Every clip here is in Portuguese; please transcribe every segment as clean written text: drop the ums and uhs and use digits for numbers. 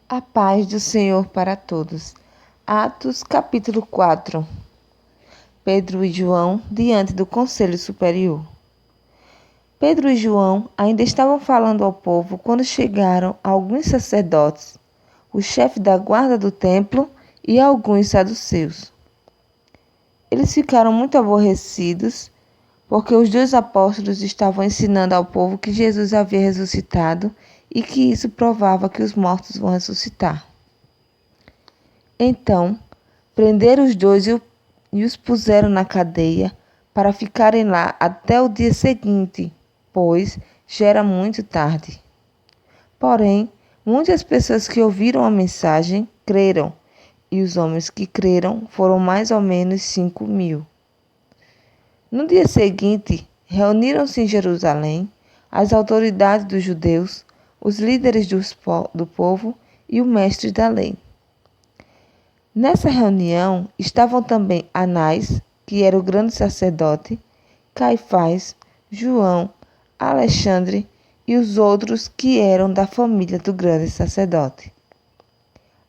A paz do Senhor para todos. Atos capítulo 4. Pedro e João diante do Conselho Superior. Pedro e João ainda estavam falando ao povo quando chegaram alguns sacerdotes, o chefe da guarda do templo e alguns saduceus. Eles ficaram muito aborrecidos porque os dois apóstolos estavam ensinando ao povo que Jesus havia ressuscitado e que isso provava que os mortos vão ressuscitar. Então, prenderam os dois e os puseram na cadeia para ficarem lá até o dia seguinte, pois já era muito tarde. Porém, muitas pessoas que ouviram a mensagem creram, e os homens que creram foram mais ou menos 5.000. No dia seguinte, reuniram-se em Jerusalém as autoridades dos judeus, os líderes do povo e o mestre da lei. Nessa reunião estavam também Anás, que era o grande sacerdote, Caifás, João, Alexandre e os outros que eram da família do grande sacerdote.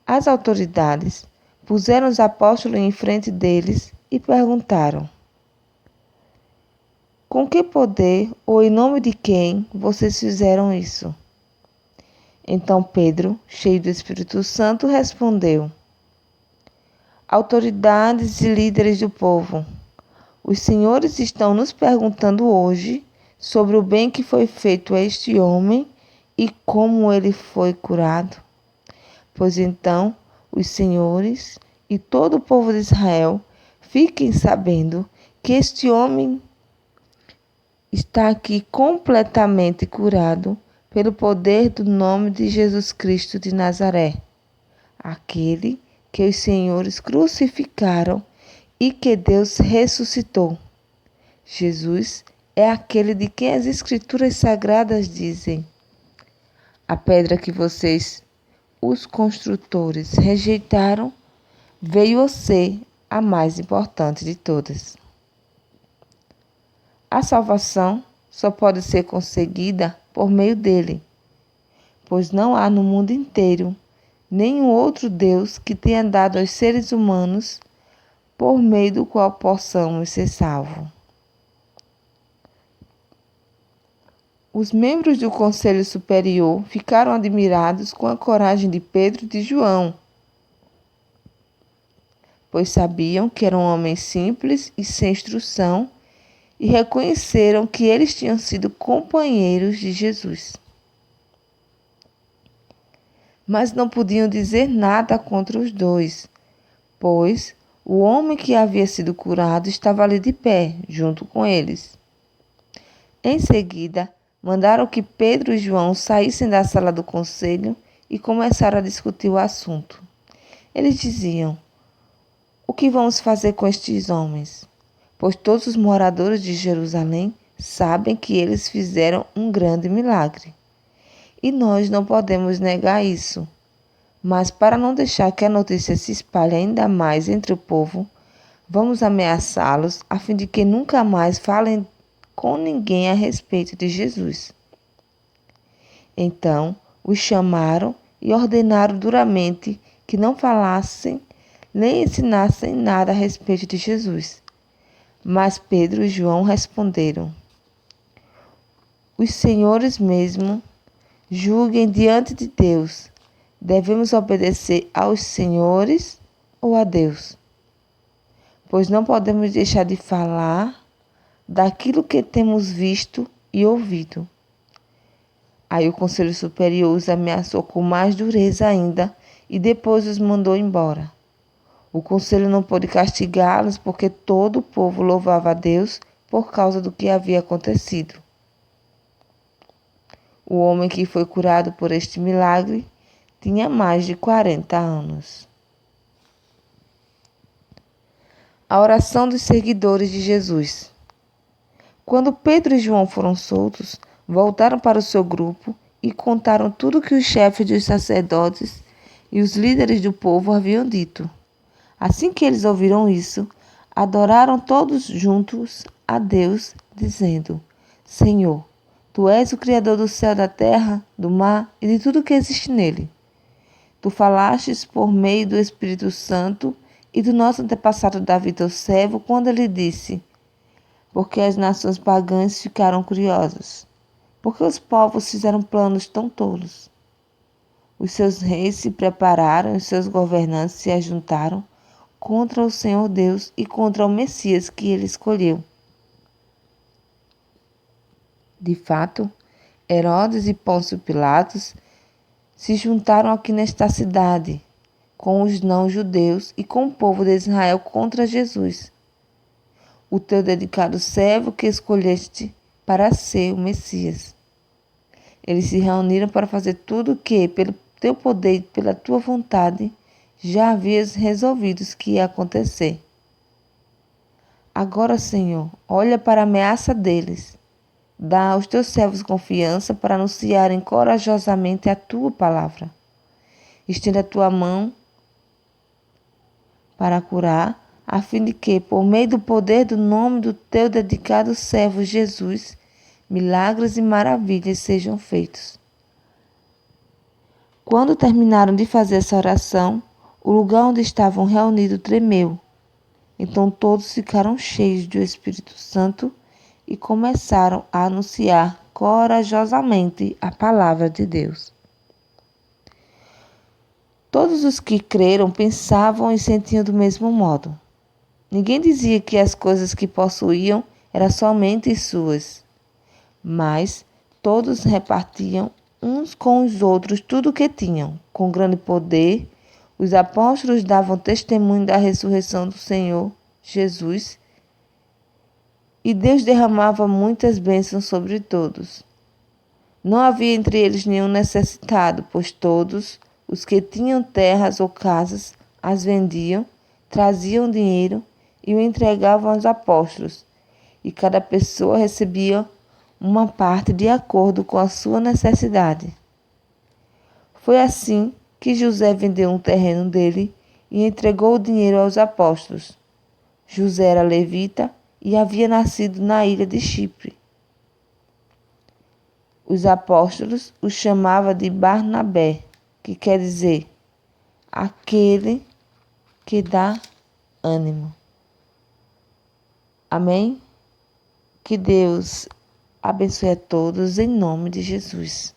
As autoridades puseram os apóstolos em frente deles e perguntaram: com que poder ou em nome de quem vocês fizeram isso? Então Pedro, cheio do Espírito Santo, respondeu: autoridades e líderes do povo, os senhores estão nos perguntando hoje sobre o bem que foi feito a este homem e como ele foi curado. Pois então, os senhores e todo o povo de Israel fiquem sabendo que este homem está aqui completamente curado pelo poder do nome de Jesus Cristo de Nazaré, aquele que os senhores crucificaram e que Deus ressuscitou. Jesus é aquele de quem as Escrituras Sagradas dizem: a pedra que vocês, os construtores, rejeitaram, veio a ser a mais importante de todas. A salvação só pode ser conseguida por meio dele, pois não há no mundo inteiro nenhum outro Deus que tenha dado aos seres humanos por meio do qual possamos ser salvos. Os membros do Conselho Superior ficaram admirados com a coragem de Pedro e de João, pois sabiam que eram homens simples e sem instrução e reconheceram que eles tinham sido companheiros de Jesus. Mas não podiam dizer nada contra os dois, pois o homem que havia sido curado estava ali de pé, junto com eles. Em seguida, mandaram que Pedro e João saíssem da sala do conselho e começaram a discutir o assunto. Eles diziam: o que vamos fazer com estes homens? Pois todos os moradores de Jerusalém sabem que eles fizeram um grande milagre. E nós não podemos negar isso. Mas para não deixar que a notícia se espalhe ainda mais entre o povo, vamos ameaçá-los a fim de que nunca mais falem com ninguém a respeito de Jesus. Então os chamaram e ordenaram duramente que não falassem nem ensinassem nada a respeito de Jesus. Mas Pedro e João responderam: os senhores mesmo julguem diante de Deus. Devemos obedecer aos senhores ou a Deus? Pois não podemos deixar de falar daquilo que temos visto e ouvido. Aí o Conselho Superior os ameaçou com mais dureza ainda e depois os mandou embora. O Conselho não pôde castigá-los porque todo o povo louvava a Deus por causa do que havia acontecido. O homem que foi curado por este milagre tinha mais de 40 anos. A oração dos seguidores de Jesus. Quando Pedro e João foram soltos, voltaram para o seu grupo e contaram tudo o que os chefes dos sacerdotes e os líderes do povo haviam dito. Assim que eles ouviram isso, adoraram todos juntos a Deus, dizendo: Senhor, Tu és o Criador do céu, da terra, do mar e de tudo que existe nele. Tu falastes por meio do Espírito Santo e do nosso antepassado Davi, teu servo, quando ele disse: porque as nações pagãs ficaram curiosas, porque os povos fizeram planos tão tolos. Os seus reis se prepararam e os seus governantes se ajuntaram contra o Senhor Deus e contra o Messias que ele escolheu. De fato, Herodes e Pôncio Pilatos se juntaram aqui nesta cidade com os não-judeus e com o povo de Israel contra Jesus, o teu dedicado servo que escolheste para ser o Messias. Eles se reuniram para fazer tudo o que, pelo teu poder e pela tua vontade, já havias resolvido que ia acontecer. Agora, Senhor, olha para a ameaça deles. Dá aos teus servos confiança para anunciarem corajosamente a tua palavra. Estenda a tua mão para curar, a fim de que, por meio do poder do nome do teu dedicado servo Jesus, milagres e maravilhas sejam feitos. Quando terminaram de fazer essa oração, o lugar onde estavam reunidos tremeu. Então todos ficaram cheios do Espírito Santo e começaram a anunciar corajosamente a palavra de Deus. Todos os que creram pensavam e sentiam do mesmo modo. Ninguém dizia que as coisas que possuíam eram somente suas, mas todos repartiam uns com os outros tudo o que tinham. Com grande poder, os apóstolos davam testemunho da ressurreição do Senhor Jesus, e Deus derramava muitas bênçãos sobre todos. Não havia entre eles nenhum necessitado, pois todos os que tinham terras ou casas as vendiam, traziam dinheiro e o entregavam aos apóstolos, e cada pessoa recebia uma parte de acordo com a sua necessidade. Foi assim que José vendeu um terreno dele e entregou o dinheiro aos apóstolos. José era levita e havia nascido na ilha de Chipre. Os apóstolos o chamavam de Barnabé, que quer dizer aquele que dá ânimo. Amém? Que Deus abençoe a todos em nome de Jesus.